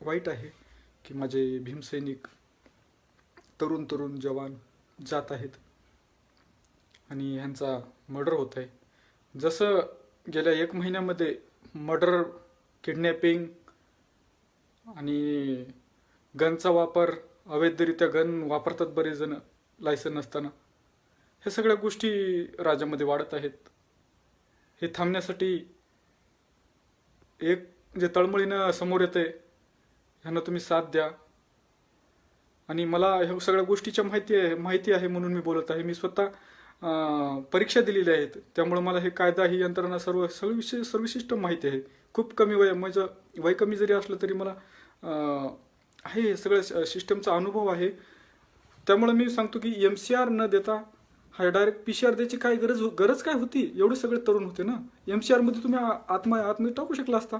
वाईट आहे की माझे भीमसैनिक तरुण तरुण जवान जात आहेत आणि ह्यांचा मर्डर होत आहे. जसं गेल्या 1 महिन्यामध्ये मर्डर, किडनॅपिंग आणि गनचा वापर, अवैधरित्या गन वापरतात बरेच जण लायसन नसताना, हे सगळ्या गोष्टी राज्यामध्ये वाढत आहेत. हे थांबण्यासाठी एक जे तळमळीनं समोर येते ह्यांना तुम्ही साथ द्या. आणि मला ह्या सगळ्या गोष्टीच्या माहिती आहे म्हणून मी बोलत आहे. मी स्वतः परीक्षा दिलेल्या आहेत, त्यामुळे मला हे कायदा, ही यंत्रणा, सर्वशिष्ट माहिती आहे. खूप कमी माझं वय कमी जरी असलं तरी मला आहे सगळं सिस्टमचा अनुभव आहे. त्यामुळे मी सांगतो की MCR न देता हा डायरेक्ट PCR द्यायची काय गरज काय होती? एवढे सगळे तरुण होते ना. MCR मध्ये तुम्ही आतमध्ये टाकू शकला असता.